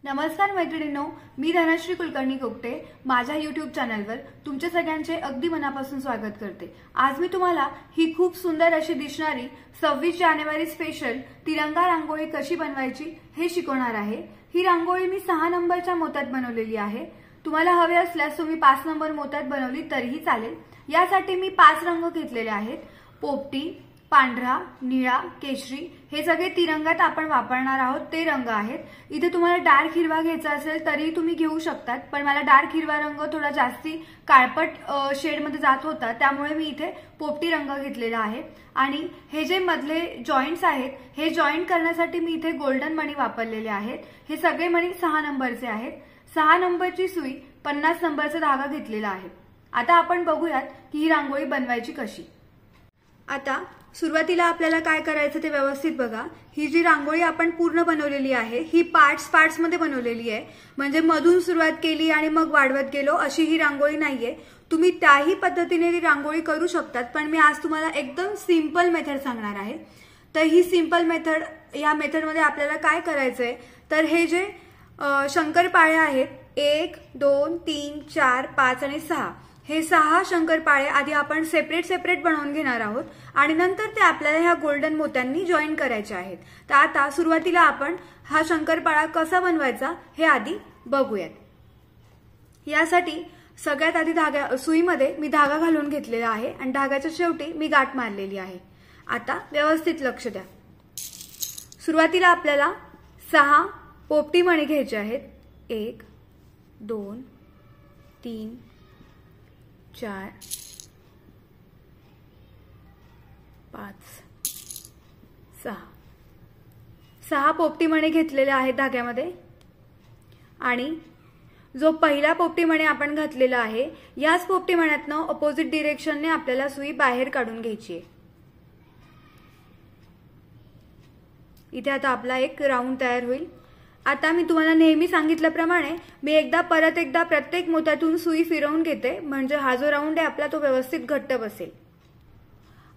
नमस्कार मैत्रिणींनो, मी धनश्री कुलकर्णी कोकटे माझ्या YouTube चॅनलवर तुमच्या सगळ्यांचे अगदी मनापासून स्वागत करते। आज मी तुम्हाला ही खूप सुंदर अशी दिसणारी 26 जानेवारी स्पेशल तिरंगा रांगोळी कशी बनवायची हे शिकवणार आहे। ही रांगोळी मी 6 नंबरच्या मोत्यात बनवलेली आहे। तुम्हाला हवे असल्यास तुम्ही 5 नंबर मोत्यात बनवली तरीही चालेल। यासाठी मी 5 रंग घेतलेले आहेत। पोपटी, पांढरा, निळा, केशरी हे सगळे तिरंगात आपण वापरणार आहोत ते रंग आहेत। इथे तुम्हाला डार्क हिरवा घ्यायचा असेल तरी तुम्ही घेऊ शकतात, पण मला डार्क हिरवा रंग थोडा जास्ती काळपट शेड मध्ये जात होता, त्यामुळे मी इथे पोपटी रंग घेतलेला आहे। आणि हे जे मधले जॉइंट्स आहेत हे जॉइंट करण्यासाठी मी इथे गोल्डन मणी वापरलेले आहेत। हे सगळे मणी 6 नंबरचे आहेत। 6 नंबरची सुई 50 नंबरचा धागा घेतलेला आहे। आता आपण बघूयात की ही रांगोळी बनवायची कशी। आता सुरुवातीला आपल्याला काय करायचं ते व्यवस्थित बघा। ही जी रांगोळी आपण पूर्ण बनवलेली आहे ही पार्ट्स मध्ये बनवलेली आहे, म्हणजे मधून सुरुवात केली आणि मग वाढवत गेलो अशी ही रांगोळी नाहीये। तुम्ही त्याही पद्धतीने ही रांगोळी करू शकतात, पण मी आज तुम्हाला एकदम सिंपल मेथड सांगणार आहे। तर ही सिंपल मेथड, या मेथडमध्ये आपल्याला काय करायचंय तर हे जे शंकरपाळे आहेत 1 2 3 4 5 आणि 6 हे 6 शंकरपाळे आधी आपण सेपरेट बनवून घेणार आहोत आणि नंतर ते आपल्याला ह्या गोल्डन मोत्यांनी जॉईन करायचे आहेत। तर आता सुरुवातीला आपण हा शंकरपाळा कसा बनवायचा हे आधी बघूयात। यासाठी सगळ्यात आधी सुईमध्ये मी धागा घालून घेतलेला आहे आणि धाग्याच्या शेवटी मी गाठ मारलेली आहे। आता व्यवस्थित लक्ष द्या। सुरुवातीला आपल्याला 6 पोपटी मणी घ्यायचे आहेत। 1 2 3 4 5 6 पोपटी मणी घेतलेले आहेत धाग्यामध्ये। आणि जो पहिला पोपटी मणी आपण घातलेला आहे याच पोपटी मण्यातनं ऑपोजिट डिरेक्शनने आपल्याला सुई बाहेर काढून घ्यायची आहे। इथे आता आपला एक राऊंड तयार होईल। आता मी तुम्हाला नेहमी सांगितल्याप्रमाणे मी परत एकदा प्रत्येक मोत्यातून सुई फिरवून घेते, म्हणजे हा जो राऊंड आहे आपला तो व्यवस्थित घट्ट बसेल।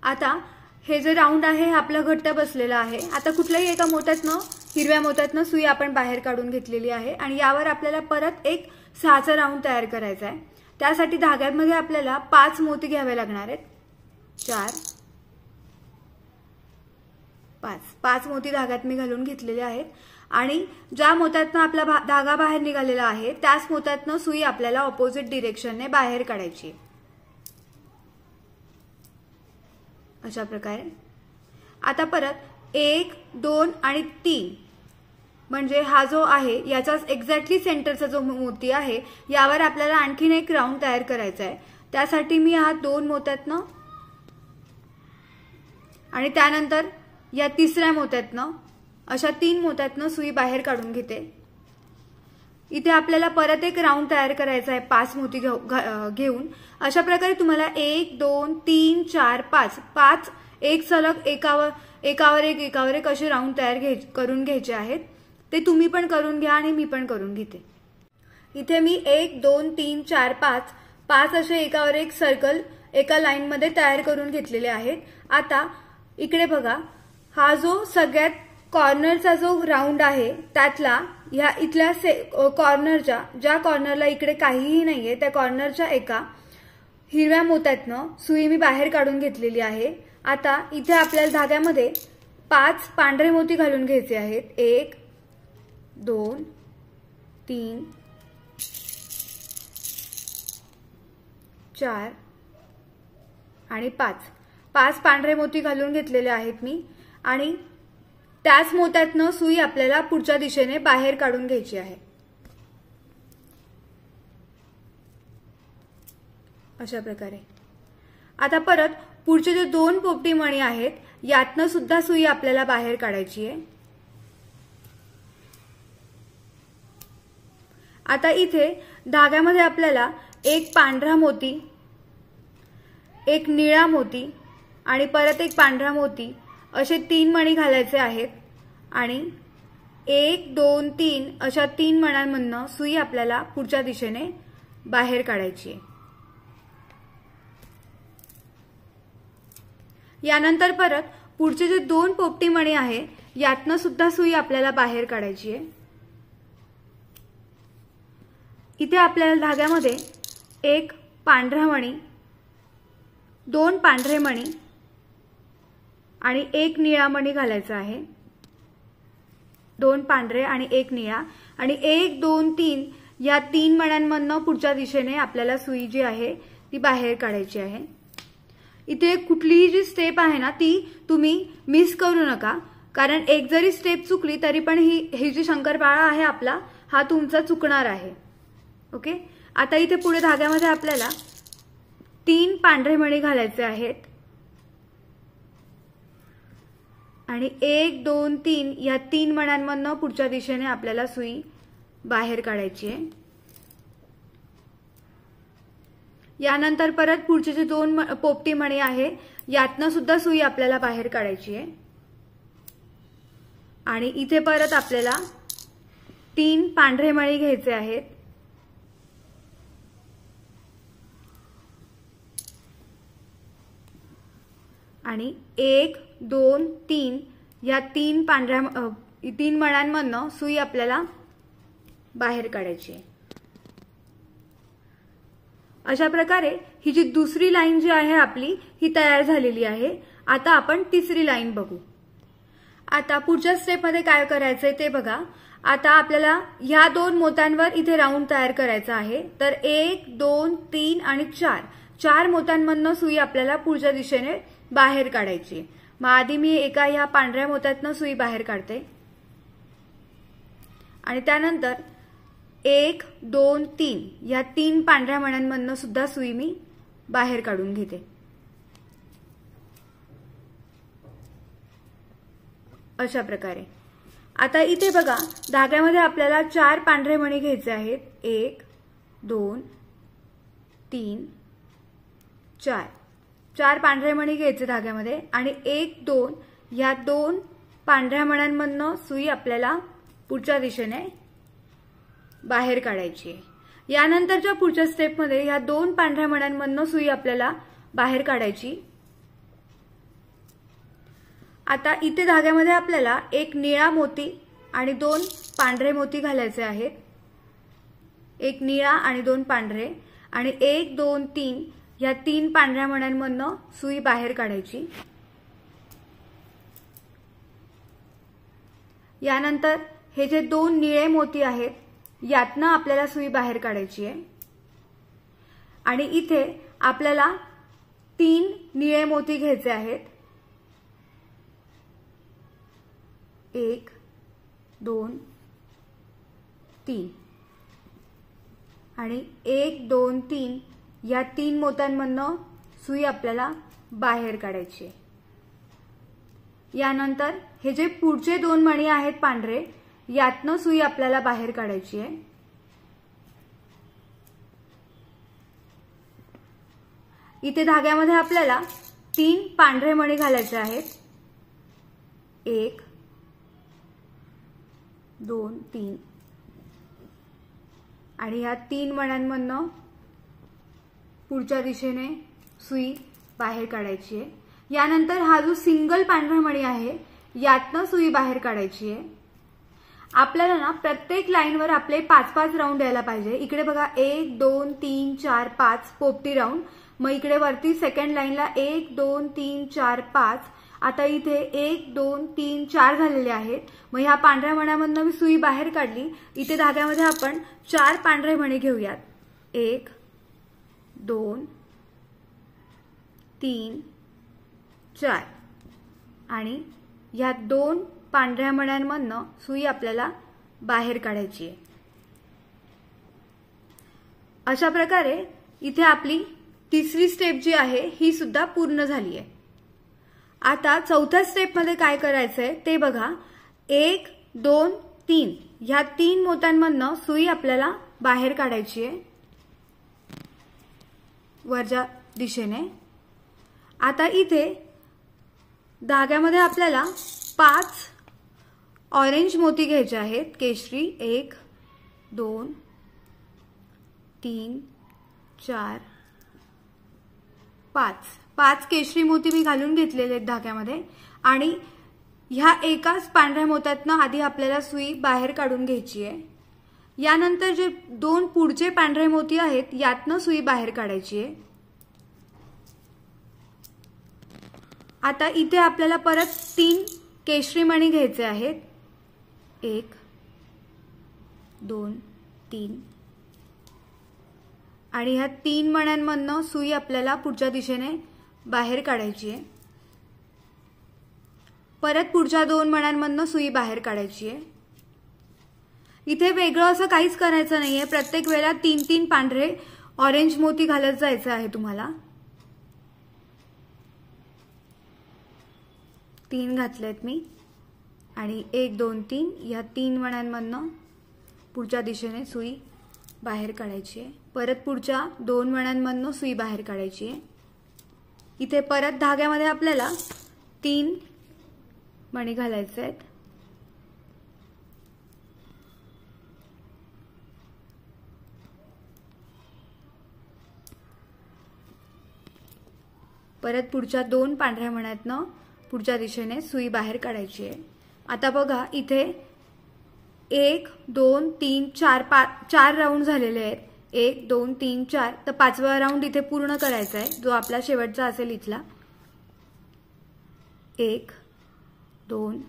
आता हे जे राऊंड आहे हे आपलं घट्ट बसलेलं आहे। आता कुठल्याही एका मोत्यातनं, हिरव्या मोत्यातनं सुई आपण बाहेर काढून घेतलेली आहे आणि यावर आपल्याला परत एक 6चा राऊंड तयार करायचा आहे। त्यासाठी धाग्यामध्ये आपल्याला 5 मोती घ्यावे लागणार आहेत। 4 5 मोती धाग्यात मी घालून घेतलेले आहेत आणि ज्या मोत्यातनं आपला धागा बाहेर निघालेला आहे त्याच मोत्यातनं सुई आपल्याला ऑपोजिट डिरेक्शनने बाहेर काढायची। अशा प्रकारे आता परत 1 2 आणि 3 म्हणजे हा जो आहे याचाच एक्झॅक्टली सेंटरचा जो मोती आहे यावर आपल्याला आणखीन एक राऊंड तयार करायचा आहे। त्यासाठी मी हा 2 मोत्यातनं आणि त्यानंतर या 3ऱ्या मोत्यातनं अशा 3 मोत्यातनं सुई बाहेर काढून घेते। इथे आपल्याला परत एक राऊंड तयार करायचा आहे 5 मोती घेऊन। अशा प्रकारे तुम्हाला 1 2 3 4 5 एक सलग एकावर एक असे राऊंड तयार करून घ्यायचे आहेत। ते तुम्ही पण करून घ्या आणि मी पण करून घेते। इथे मी 1 2 3 4 5 असे एकावर एक सर्कल एका लाईन मध्ये तयार करून घेतलेले आहेत। आता इकडे बघा, हा जो सगळ्यात कॉर्नरचा जो राऊंड आहे त्यातला ह्या इथल्या कॉर्नरच्या ज्या कॉर्नरला इकडे काहीही नाहीये त्या कॉर्नरच्या एका हिरव्या मोत्यातनं सुई मी बाहेर काढून घेतलेली आहे। आता इथे आपल्याला धाग्यामध्ये 5 पांढरे मोती घालून घ्यायचे आहेत। 1 2 3 4 आणि 5 पांढरे मोती घालून घेतलेले आहेत मी आणि त्याच मोत्यातनं सुई आपल्याला पुढच्या दिशेने बाहेर काढून घ्यायची आहे। अशा प्रकारे आता परत पुढचे जे 2 पोपटी मणी आहेत यातनं सुद्धा सुई आपल्याला बाहेर काढायची आहे। आता इथे धाग्यामध्ये आपल्याला एक पांढरा मोती, एक निळा मोती आणि परत एक पांढरा मोती असे 3 मणी घालायचे आहेत आणि 1 2 3 अशा 3 मण्यांमधनं सुई आपल्याला पुढच्या दिशेने बाहेर काढायची आहे। यानंतर परत पुढचे जे 2 पोपटी मणी आहे यातनं सुद्धा सुई आपल्याला बाहेर काढायची आहे। इथे आपल्याला धाग्यामध्ये एक पांढरा मणी, दोन पांढरे मणी आणि एक निळा मणी घालायचा आहे। दोन पांढरे आणि एक निळा आणि 1 2 3 या 3 मण्यांमधून पुढच्या दिशेने आपल्याला सुई जी आहे ती बाहेर काढायची आहे। इथे कुठलीही जी स्टेप आहे ना ती तुम्ही मिस करू नका, कारण एक जरी स्टेप चुकली तरी पण ही जी शंकरपाळा आहे आपला हा तुमचा चुकणार आहे। ओके, आता इथे पुढे धाग्यामध्ये आपल्याला 3 पांढरे मणी घालायचे आहेत आणि 1 2 3 या 3 मण्यांमधून पुढच्या दिशेने आपल्याला सुई बाहेर काढायची आहे। यानंतर परत पुढचे जे 2 पोपटी मणी आहे यातनं सुद्धा सुई आपल्याला बाहेर काढायची आहे आणि इथे परत आपल्याला 3 पांढरे मणी घ्यायचे आहेत आणि 1 2 3 या 3 मण्यांमधून सुई आपल्याला बाहेर काढायची आहे। अशा प्रकारे ही जी दुसरी लाईन जी आहे आपली ही तयार झालेली आहे। आता आपण तिसरी लाईन बघू। आता पुढच्या स्टेप मध्ये काय करायचंय ते बघा। आता आपल्याला ह्या 2 मोत्यांवर इथे राऊंड तयार करायचा आहे। तर 1 2 3 आणि 4 मोत्यांमधून सुई आपल्याला पुढच्या दिशेने बाहेर काढायची। मग आधी मी एका ह्या पांढऱ्या मोत्यातनं सुई बाहेर काढते आणि त्यानंतर 1 2 3 या 3 पांढऱ्या मण्यांमधून सुद्धा सुई मी बाहेर काढून घेते। अशा प्रकारे आता इथे बघा धाग्यामध्ये आपल्याला 4 पांढरे मणी घ्यायचे आहेत। 1 2 3 4 पांढरे मणी घ्यायचे धाग्यामध्ये आणि 1 2 या 2 पांढऱ्या मण्यांमधून सुई आपल्याला पुढच्या दिशेने बाहेर काढायची आहे। यानंतरच्या पुढच्या स्टेपमध्ये या 2 पांढऱ्या मण्यांमधून सुई आपल्याला बाहेर काढायची। आता इथे धाग्यामध्ये आपल्याला एक निळा मोती आणि 2 पांढरे मोती घालायचे आहेत। एक निळा आणि 2 पांढरे आणि 1 2 3 या 3 पांढऱ्या मण्यांमधून सुई बाहेर काढायची। यानंतर हे जे 2 निळे मोती आहेत यातनं आपल्याला सुई बाहेर काढायची आहे आणि इथे आपल्याला 3 निळे मोती घ्यायचे आहेत। 1 2 3 आणि 1 2 3 या 3 मोत्यांमधून सुई आपल्याला बाहेर काढायची आहे। यानंतर हे जे पुढचे 2 मणी आहेत पांढरे यातनं सुई आपल्याला बाहेर काढायची आहे। इथे धाग्यामध्ये आपल्याला 3 पांढरे मणी घालायचे आहेत। 1 2 3 आणि या 3 मण्यांमधून पुढच्या दिशेने सुई बाहेर काढायची आहे। यानंतर हा जो सिंगल पांढरा मणी आहे यातनं सुई बाहेर काढायची आहे। आपल्याला ना प्रत्येक लाईनवर आपले 5-5 राऊंड यायला पाहिजे। इकडे बघा 1 2 3 4 5 पोपटी राऊंड, मग इकडे वरती सेकंड लाईनला 1 2 3 4 5। आता इथे 1 2 3 4 झालेले आहेत। मग ह्या पांढऱ्या मण्यामधून मी सुई बाहेर काढली। इथे धाग्यामध्ये आपण 4 पांढरे मणी घेऊयात। 1 2 3 4 आणि या 2 पांढऱ्या मण्यांमधून सुई आपल्याला बाहेर काढायची आहे। अशा प्रकारे इथे आपली तिसरी स्टेप जी आहे ही सुद्धा पूर्ण झाली आहे। आता चौथ्या स्टेप मध्ये काय करायचंय ते बघा। 1 2 3 ह्या 3 मोत्यांमधून सुई आपल्याला बाहेर काढायची आहे वरच्या दिशेने। आता इथे धाग्यामध्ये आपल्याला 5 ऑरेंज मोती घ्यायचे आहेत, केशरी। 1 2 3 4 5 केशरी मोती मी घालून घेतलेले आहेत धाग्यामध्ये आणि ह्या एकाच पांढऱ्या मोत्यातनं आधी आपल्याला सुई बाहेर काढून घ्यायची आहे। यानंतर जे 2 पुढचे पांढरे मोती आहेत यातनं सुई बाहेर काढायची आहे। आता इथे आपल्याला परत 3 केशरी मणी घ्यायचे आहेत। 1 2 3 आणि ह्या 3 मण्यांमधनं सुई आपल्याला पुढच्या दिशेने बाहेर काढायची आहे। परत पुढच्या 2 मण्यांमधनं सुई बाहेर काढायची आहे। इथे वेगळं असं काहीच करायचं नाहीये, प्रत्येक वेळेला 3-3 पांढरे ऑरेंज मोती घालत जायचं आहे तुम्हाला। 3 घातलेत मी आणि 1 2 3 या 3 मण्यांमधनं पुढच्या दिशेने सुई बाहेर काढायची आहे। परत पुढच्या 2 मण्यांमधनं सुई बाहेर काढायची आहे। इथे परत धाग्यामध्ये आपल्याला 3 मणी घालायचे आहेत। परत पुढच्या 2 पांढऱ्या मण्यातनं पुढच्या दिशेने सुई बाहेर काढायची आहे। आता बघा इथे 1 2 3 4 4 राऊंड झालेले आहेत। 1 2 3 4 तर 5वा राऊंड इथे पूर्ण करायचा आहे, जो आपला शेवटचा असेल इथला। 1 2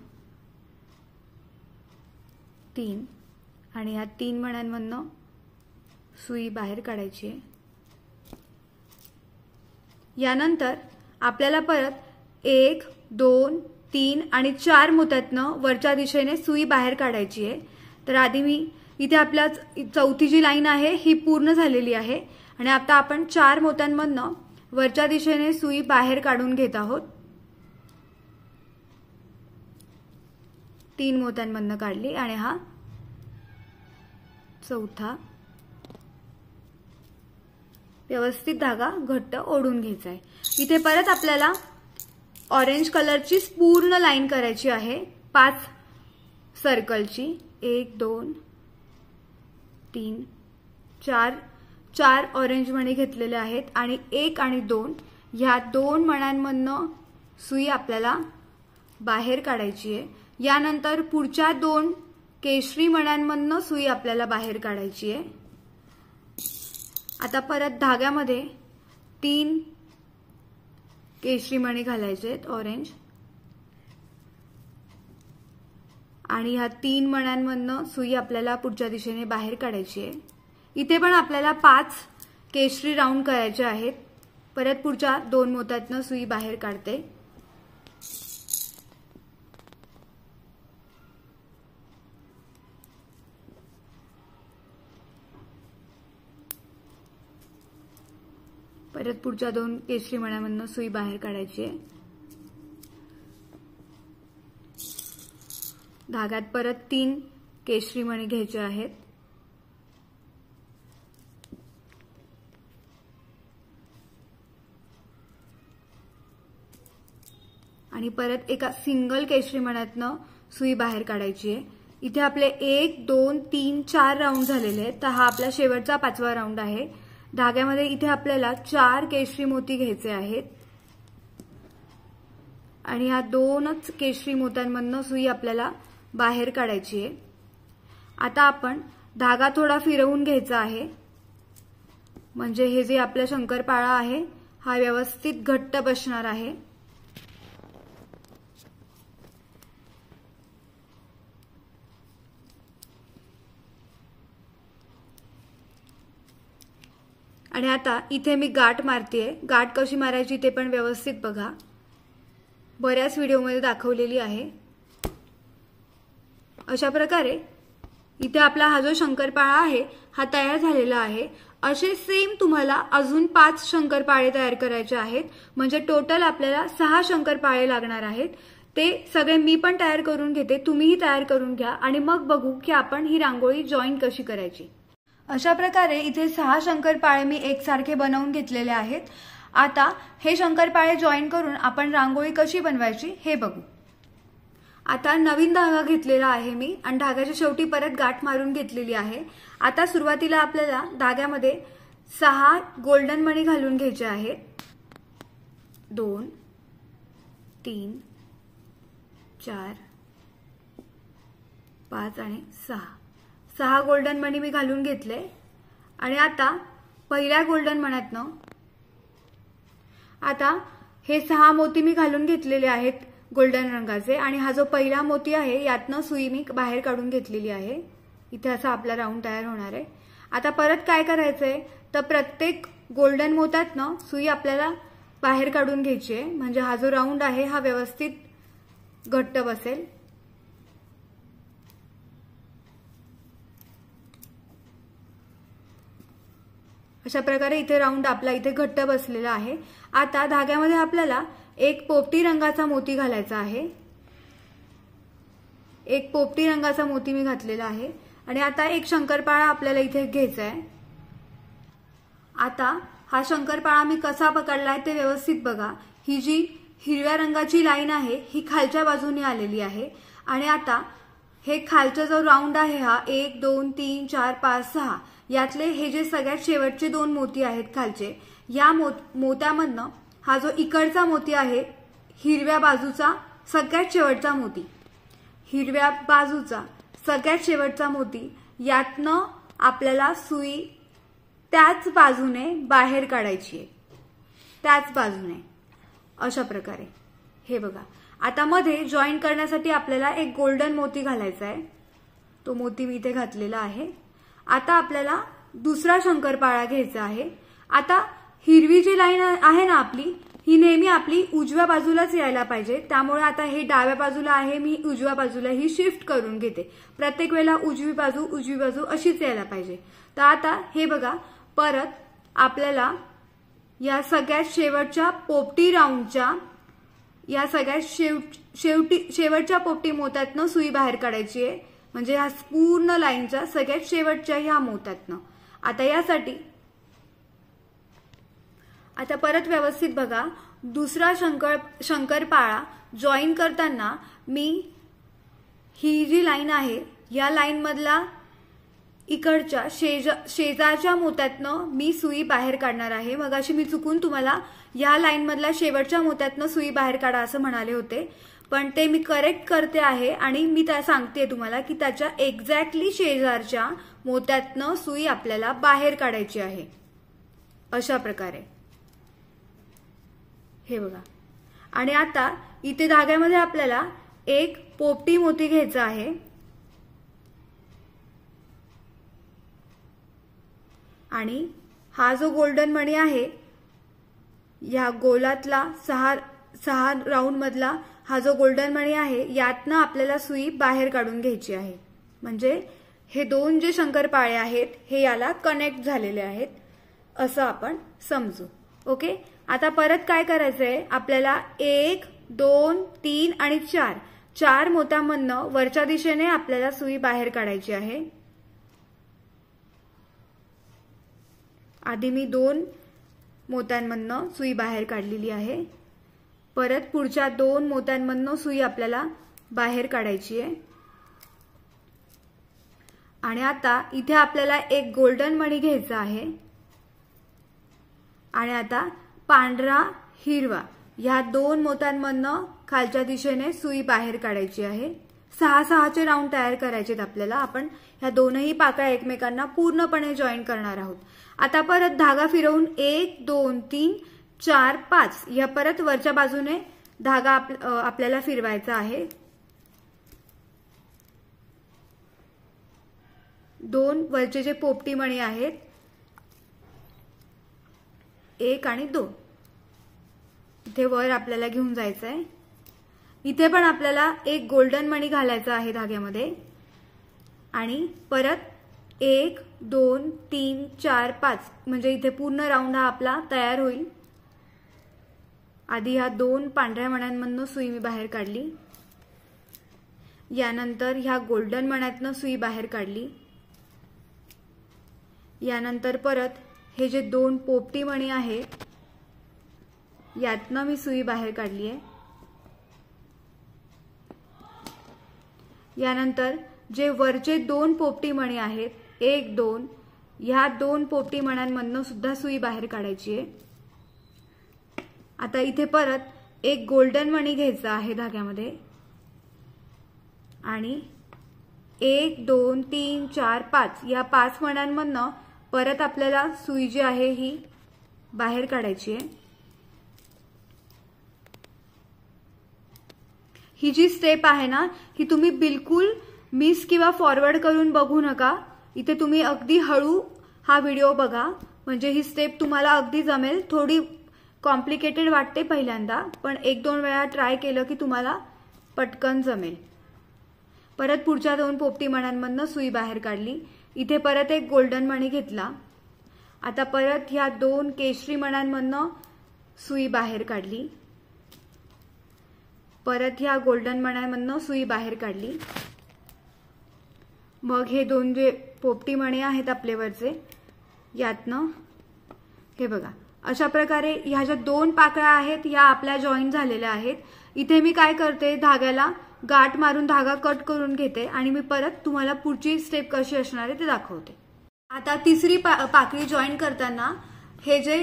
3 आणि ह्या 3 मण्यांमधनं सुई बाहेर काढायची आहे। यानंतर आपल्याला परत 1 2 3 आणि 4 मोत्यातनं वरच्या दिशेने सुई बाहेर काढायची आहे। तर आधी मी इथे आपल्या चौथी जी लाईन आहे ही पूर्ण झालेली आहे आणि आता आपण 4 मोत्यांमधनं वरच्या दिशेने सुई बाहेर काढून घेत आहोत। 3 मोत्यांमधनं काढली आणि हा चौथा। व्यवस्थित धागा घट्ट ओढून घ्यायचा आहे। इथे परत आपल्याला ऑरेंज कलरची पूर्ण लाईन करायची आहे 5 सर्कलची। 1 2 3 4 4 ऑरेंज मणी घेतलेले आहेत आणि 1 आणि 2 ह्या 2 मण्यांमधनं सुई आपल्याला बाहेर काढायची आहे। यानंतर पुढच्या 2 केशरी मण्यांमधनं सुई आपल्याला बाहेर काढायची आहे। आता परत धाग्यामध्ये 3 केशरी मणी घालायचे आहेत ऑरेंज आणि ह्या 3 मण्यांमधनं सुई आपल्याला पुढच्या दिशेने बाहेर काढायची आहे। इथे पण आपल्याला 5 केशरी राऊंड करायचे आहेत। परत पुढच्या 2 मोत्यातनं सुई बाहेर काढते। परत पुढच्या 2 केशरी मण्यांमधनं सुई बाहेर काढायची आहे। धाग्यात परत 3 केशरी मणी घ्यायचे आहेत। आणि परत एका सिंगल केशरी मण्यातनं सुई बाहेर काढायची आहे। इथे आपले 1 2 3 4 राऊंड झालेले आहेत, तर हा आपला शेवटचा 5वा राऊंड आहे। धाग्यामध्ये इथे आपल्याला 4 केशरी मोती घ्यायचे आहेत आणि ह्या 2च केशरी मोत्यांमधनं सुई आपल्याला बाहेर काढायची आहे। आता आपण धागा थोडा फिरवून घ्यायचा आहे, म्हणजे हे जे आपला शंकरपाळा आहे हा व्यवस्थित घट्ट बसणार आहे। आणि आता इथे मी गाठ मारतेय। गाठ कशी मारायची ते पण व्यवस्थित बघा, बऱ्याच व्हिडिओमध्ये दाखवलेली आहे। अशा प्रकारे इथे आपला हा जो शंकरपाळा आहे हा तयार झालेला आहे। असे सेम तुम्हाला अजून 5 शंकरपाळे तयार करायचे आहेत, म्हणजे टोटल आपल्याला 6 शंकरपाळे लागणार आहेत। ते सगळे मी पण तयार करून घेते, तुम्हीही तयार करून घ्या आणि मग बघू की आपण ही रांगोळी जॉईन कशी करायची। अशा प्रकारे इथे 6 शंकरपाळे मी एकसारखे बनवून घेतलेले आहेत। आता हे शंकरपाळे जॉईन करून आपण रांगोळी कशी बनवायची हे बघू। आता नवीन धागा घेतलेला आहे मी आणि धाग्याच्या शेवटी परत गाठ मारून घेतलेली आहे। आता सुरुवातीला आपल्याला धाग्यामध्ये 6 गोल्डन मणी घालून घ्यायचे आहेत। 2 3 4 5 आणि 6 6 गोल्डन मणी मी घालून घेतले आणि आता पहिल्या गोल्डन मण्यातनं आता हे 6 मोती मी घालून घेतलेले आहेत गोल्डन रंगाचे आणि हा जो पहिला मोती आहे यातनं सुई मी बाहेर काढून घेतलेली आहे। इथे असा आपला राऊंड तयार होणार आहे। आता परत काय करायचंय तर प्रत्येक गोल्डन मोत्यातनं सुई आपल्याला बाहेर काढून घ्यायची आहे, म्हणजे हा जो राऊंड आहे हा व्यवस्थित घट्ट बसेल। अशा प्रकारे इथे राऊंड आपला इथे घट्ट बसलेला आहे। आता धाग्यामध्ये आपल्याला एक पोपटी रंगाचा मोती घालायचा आहे। एक पोपटी रंगाचा मोती मी घातलेला आहे आणि आता एक शंकरपाळा आपल्याला इथे घ्यायचा आहे। आता हा शंकरपाळा मी कसा पकडलाय ते व्यवस्थित बघा। ही जी हिरव्या रंगाची लाईन आहे ही खालच्या बाजूने आलेली आहे आणि आता हे खालचा जो राऊंड आहे हा 1 2 3 4 5 6 यातले हे जे सगळ्यात शेवटचे 2 मोती आहेत खालचे, या मोत्यामधनं हा जो इकडचा मोती आहे हिरव्या बाजूचा सगळ्यात शेवटचा मोती, हिरव्या बाजूचा सगळ्यात शेवटचा मोती, यातनं आपल्याला सुई त्याच बाजूने बाहेर काढायची आहे, त्याच बाजूने अशा प्रकारे। हे बघा आता मध्ये जॉईन करण्यासाठी आपल्याला एक गोल्डन मोती घालायचा आहे, तो मोती मी इथे घातलेला आहे। आता आपल्याला दुसरा शंकरपाळा घ्यायचा आहे। आता हिरवी जी लाईन आहे ना आपली, ही नेहमी आपली उजव्या बाजूलाच यायला पाहिजे, त्यामुळे आता हे डाव्या बाजूला आहे, मी उजव्या बाजूला ही शिफ्ट करून घेते। प्रत्येक वेळेला उजवी बाजू अशीच यायला पाहिजे। तर आता हे बघा परत आपल्याला या सगळ्यात शेवटच्या पोपटी राऊंडच्या या सगळ्यात शेवटच्या पोपटी मोत्यातनं सुई बाहेर काढायची आहे, म्हणजे ह्या पूर्ण लाईनच्या सगळ्यात शेवटच्या ह्या मोत्यातनं। आता यासाठी आता परत व्यवस्थित बघा, दुसरा शंकरपाळा जॉईन करताना मी ही जी लाईन आहे या लाईन मधला इकडच्या शेजारच्या मोत्यातनं मी सुई बाहेर काढणार आहे। मगाशी मी चुकून तुम्हाला या लाईन मधल्या शेवटच्या मोत्यातनं सुई बाहेर काढा असं म्हणाले होते, पण ते मी करेक्ट करते आहे आणि मी त्या सांगते तुम्हाला की त्याच्या एक्झॅक्टली शेजारच्या मोत्यातनं सुई आपल्याला बाहेर काढायची आहे अशा प्रकारे। हे बघा आणि आता इथे धाग्यामध्ये आपल्याला एक पोपटी मोती घ्यायचा आहे आणि हा जो गोल्डन मणी आहे या गोलातला 6 राऊंड मधला हा जो गोल्डन मणी आहे यातनं आपल्याला सुई बाहेर काढून घ्यायची आहे, म्हणजे हे 2 जे शंकरपाळे आहेत हे याला कनेक्ट झालेले आहेत असं आपण समजू। ओके, आता परत काय करायचंय आपल्याला 1 2 3 आणि 4 मोत्यांमधनं वरच्या दिशेने आपल्याला सुई बाहेर काढायची आहे। आधी मी 2 मोत्यांमधनं सुई बाहेर काढलेली आहे, परत पुढच्या 2 मोत्यांमधनं सुई आपल्याला बाहेर काढायची आहे आणि आता इथे आपल्याला एक गोल्डन मणी घ्यायचा आहे आणि आता पांढरा हिरवा या 2 मोत्यांमधनं खालच्या दिशेने सुई बाहेर काढायची आहे। 6 राऊंड तयार करायचे आपल्याला। आपण ह्या दोनही पाकळ्या एकमेकांना पूर्णपणे जॉईन करणार आहोत। आता परत धागा फिरवून 1 2 3 4 5 या परत वरच्या बाजूने धागा आपल्याला फिरवायचा आहे। 2 वरचे जे पोपटी मणी आहेत 1 आणि 2 इथे वर आपल्याला घेऊन जायचं आहे। इथे पण आपल्याला एक गोल्डन मणी घालायचा आहे धाग्यामध्ये आणि परत 1 2 3 4 5 म्हणजे इथे पूर्ण राऊंड हा आपला तयार होईल। आधी ह्या 2 पांढऱ्या मण्यांमधून सुई मी बाहेर काढली, यानंतर ह्या गोल्डन मण्यातनं सुई बाहेर काढली, यानंतर परत हे जे 2 पोपटी मणी आहेत यातनं मी सुई बाहेर काढली आहे, यानंतर जे वरचे 2 पोपटी मणी आहेत 1 2 ह्या 2 पोपटी मण्यांमधनं सुद्धा सुई बाहेर काढायची आहे। आता इथे परत एक गोल्डन मणी घ्यायचा आहे धाग्यामध्ये आणि 1 2 3 4 5 या 5 मण्यांमधनं परत आपल्याला सुई जी आहे ही बाहेर काढायची आहे। ही जी स्टेप आहे ना ही तुम्ही बिलकुल मिस किंवा फॉरवर्ड करून बघू नका। इथे तुम्ही अगदी हळू हा व्हिडिओ बघा, म्हणजे ही स्टेप तुम्हाला अगदी जमेल। थोडी कॉम्प्लिकेटेड वाटते पहिल्यांदा, पण 1-2 वेळा ट्राय केलं की तुम्हाला पटकन जमेल। परत पुढच्या 2 पोपटी मण्यांमधनं सुई बाहेर काढली। इथे परत एक गोल्डन मणी घेतला। आता परत ह्या 2 केशरी मण्यांमधनं सुई बाहेर काढली। परत ह्या गोल्डन मण्यांमधनं सुई बाहेर काढली। मग हे 2 जे पोपटी मणी आहेत आपले वरचे यातनं हे बघा, अशा प्रकारे ह्या ज्या 2 पाकळ्या आहेत ह्या आपल्या जॉईन झालेल्या आहेत। इथे मी काय करते, धाग्याला गाठ मारून धागा कट करून घेते आणि मी परत तुम्हाला पुढची स्टेप कशी असणार आहे ते दाखवते। आता तिसरी पाकळी जॉईन करताना हे जे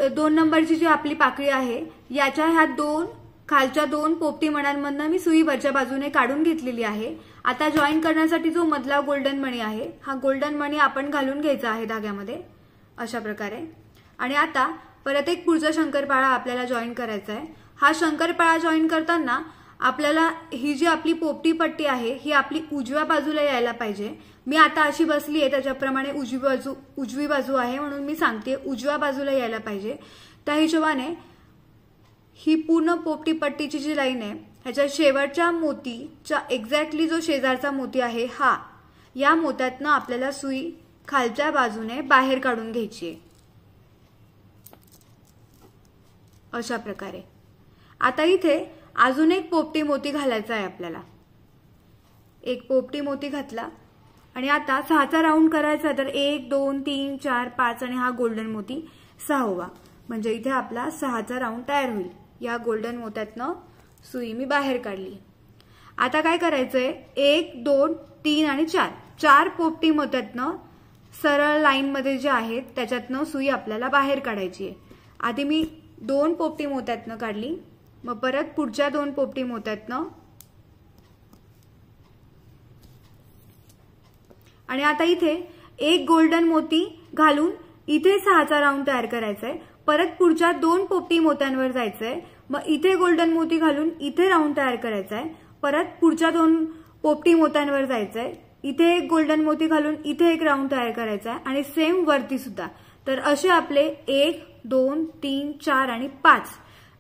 2 नंबरची जी आपली पाकळी आहे याच्या ह्या 2 खालच्या 2 पोपटी मण्यांमधनं मी सुई वरच्या बाजूने काढून घेतलेली आहे। आता जॉईन करण्यासाठी जो मधला गोल्डन मणी आहे हा गोल्डन मणी आपण घालून घ्यायचा आहे धाग्यामध्ये अशा प्रकारे। आणि आता परत एक पुढचा शंकरपाळा आपल्याला जॉईन करायचा आहे। हा शंकरपाळा जॉईन करताना आपल्याला ही जी आपली पोपटी पट्टी आहे ही आपली उजव्या बाजूला यायला पाहिजे। मी आता अशी बसली आहे त्याच्याप्रमाणे उजवी बाजू आहे म्हणून मी सांगते उजव्या बाजूला यायला पाहिजे। त्या हिशोबाने ही पूर्ण पोपटी पट्टीची जी लाईन आहे ह्याच्या शेवटच्या मोतीच्या एक्झॅक्टली जो शेजारचा मोती आहे हा, या मोत्यातनं आपल्याला सुई खालच्या बाजूने बाहेर काढून घ्यायची आहे अशा प्रकारे। आता इथे अजून एक पोपटी मोती घालायचा आहे आपल्याला। एक पोपटी मोती घातला आणि आता 6चा राऊंड करायचा, तर 1 2 3 4 5 आणि हा गोल्डन मोती 6वा, म्हणजे इथे आपला 6चा राऊंड तयार होईल। या गोल्डन मोत्यातनं सुई मी बाहेर काढली। आता काय करायचंय, 1 2 3 आणि 4 पोपटी मोत्यातनं सरळ लाईन मध्ये जे आहेत त्याच्यातनं सुई आपल्याला बाहेर काढायची आहे। आधी मी 2 पोपटी मोत्यातनं काढली, मग परत पुढच्या 2 पोपटी मोत्यातनं, आणि आता इथे एक गोल्डन मोती घालून इथे 6चा राऊंड तयार करायचा आहे। परत पुढच्या 2 पोपटी मोत्यांवर जायचंय, मग इथे गोल्डन मोती घालून इथे राऊंड तयार करायचा आहे। परत पुढच्या 2 पोपटी मोत्यांवर जायचंय, इथे एक गोल्डन मोती घालून इथे एक राऊंड तयार करायचा आहे आणि सेम वरती सुद्धा। तर असे आपले 1 2 3 4 आणि 5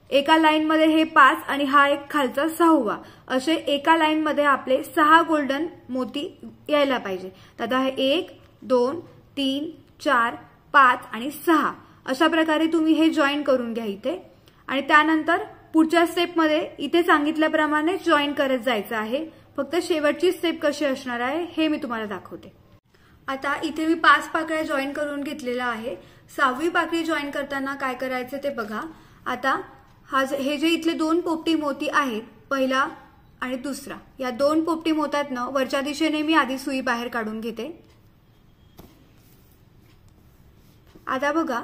एका लाईन मध्ये, हे 5 आणि हा एक खालचा 6वा, असे एका लाईन मध्ये आपले 6 गोल्डन मोती यायला पाहिजे। तर आता हे 1 2 3 4 5 आणि 6 अशा प्रकारे तुम्ही हे जॉईन करून घ्या इथे। आणि त्यानंतर पुढच्या स्टेप मध्ये इथे सांगितल्याप्रमाणे जॉईन करत जायचं आहे। फक्त शेवटची स्टेप कशी असणार आहे हे मी तुम्हाला दाखवते। आता इथे मी 5 पाकळ्या जॉईन करून घेतलेल्या आहे। 6वी पाकळी जॉईन करताना काय करायचं ते बघा। आता हे जे इथले 2 पोपटी मोती आहेत, पहिला आणि दुसरा, या 2 पोपटी मोत्यातनं वरच्या दिशेने मी आधी सुई बाहेर काढून घेते। आता बघा,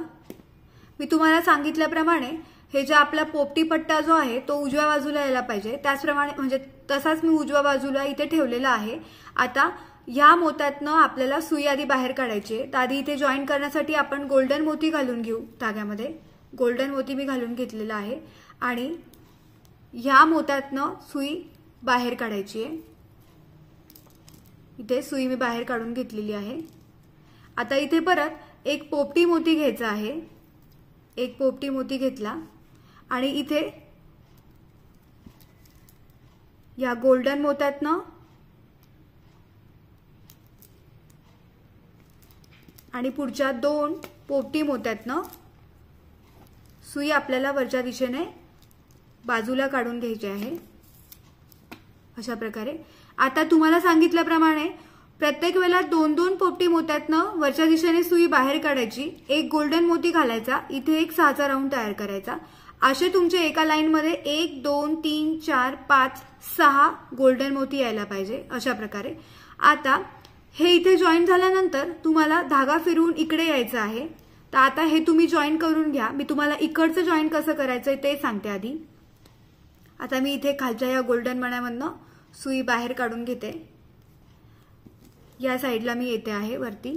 मी तुम्हाला सांगितल्याप्रमाणे हे जे आपला पोपटी पट्टा जो आहे तो उजव्या बाजूला यायला पाहिजे, त्याचप्रमाणे म्हणजे तसाच मी उजव्या बाजूला इथे ठेवलेला आहे। आता या मोत्यातनं आपल्याला सुई आधी बाहेर काढायची आहे। तर आधी इथे जॉईन करण्यासाठी आपण गोल्डन मोती घालून घेऊ धाग्यामध्ये। गोल्डन मोती मी घालून घेतलेला आहे आणि ह्या मोत्यातनं सुई बाहेर काढायची आहे। इथे सुई मी बाहेर काढून घेतलेली आहे। आता इथे परत एक पोपटी मोती घ्यायचा आहे। एक पोपटी मोती घेतला आणि इथे या गोल्डन मोत्यातनं आणि पुढच्या 2 पोपटी मोत्यातनं सुई आपल्याला वरच्या दिशेने बाजूला काढून घ्यायची आहे अशा प्रकारे। आता तुम्हाला सांगितल्याप्रमाणे प्रत्येक वेळेला 2-2 पोपटी मोत्यातनं वरच्या दिशेने सुई बाहेर काढायची, एक गोल्डन मोती घालायचा, इथे एक 6चा राऊंड तयार करायचा। असे तुमचे एका लाईन मध्ये 1 2 3 4 5 6 गोल्डन मोती यायला पाहिजे अशा प्रकारे। आता हे इथे जॉईन झाल्यानंतर तुम्हाला धागा फिरवून इकडे यायचं आहे। तर आता हे तुम्ही जॉईन करून घ्या। मी तुम्हाला इकडचं जॉईन कसं करायचंय ते सांगते आधी। आता मी इथे खालच्या या गोल्डन मण्यामधनं सुई बाहेर काढून घेते या साईडला मी येते आहे वरती।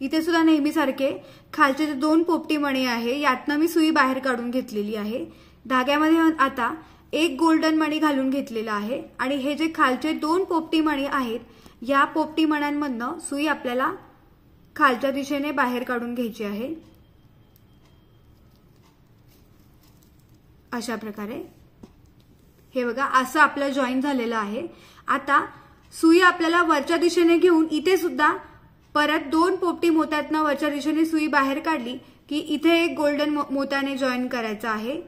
इथे सुद्धा नेहमीसारखे खालचे जे 2 पोपटी मणी आहे यातनं मी सुई बाहेर काढून घेतलेली आहे। धाग्यामध्ये आता एक गोल्डन मणी घालून घेतलेला आहे आणि हे जे खालचे 2 पोपटी मणी आहेत या पोपटी मण्यांमधनं सुई आपल्याला खालच्या दिशेने बाहेर काढून घ्यायची आहे। अशा प्रकारे हे बघा असं आपलं जॉईन झालेलं आहे। आता सुई आपल्याला वरच्या दिशेने घेऊन इथे सुद्धा परत 2 पोपटी मोत्यातनं वरच्या दिशेने सुई बाहेर काढली की इथे एक गोल्डन मोत्याने जॉईन करायचा आहे।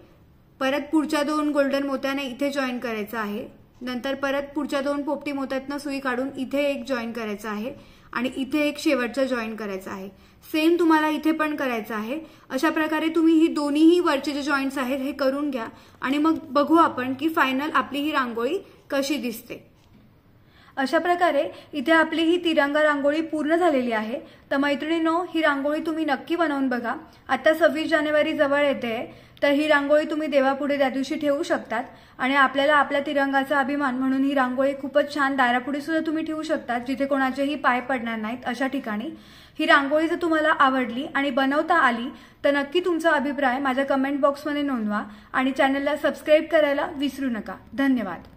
परत पुढच्या 2 गोल्डन मोत्याने इथे जॉईन करायचं आहे। नंतर परत पुढच्या 2 पोपटी मोत्यातनं सुई काढून इथे एक जॉईन करायचं आहे आणि इथे एक शेवटचं जॉईन करायचं आहे। सेम तुम्हाला इथे पण करायचं आहे। अशा प्रकारे तुम्ही ही दोन्हीही वरचे जे जॉईंट्स आहेत हे करून घ्या आणि मग बघू आपण की फायनल आपली ही रांगोळी कशी दिसते। अशा प्रकारे इथे आपली ही तिरंगा रांगोळी पूर्ण झालेली आहे। तर मैत्रिणींनो, ही रांगोळी तुम्ही नक्की बनवून बघा। आता 26 जानेवारी जवळ येते, तर ही रांगोळी तुम्ही देवापुढे त्या दिवशी ठेवू शकतात आणि आपल्याला आपल्या तिरंगाचा अभिमान म्हणून ही रांगोळी खूपच छान दारापुढे सुद्धा तुम्ही ठेवू शकतात, जिथे कोणाचेही पाय पडणार नाहीत अशा ठिकाणी। ही रांगोळी जर तुम्हाला आवडली आणि बनवता आली तर नक्की तुमचा अभिप्राय माझ्या कमेंट बॉक्समध्ये नोंदवा आणि चॅनलला सबस्क्राईब करायला विसरू नका। धन्यवाद।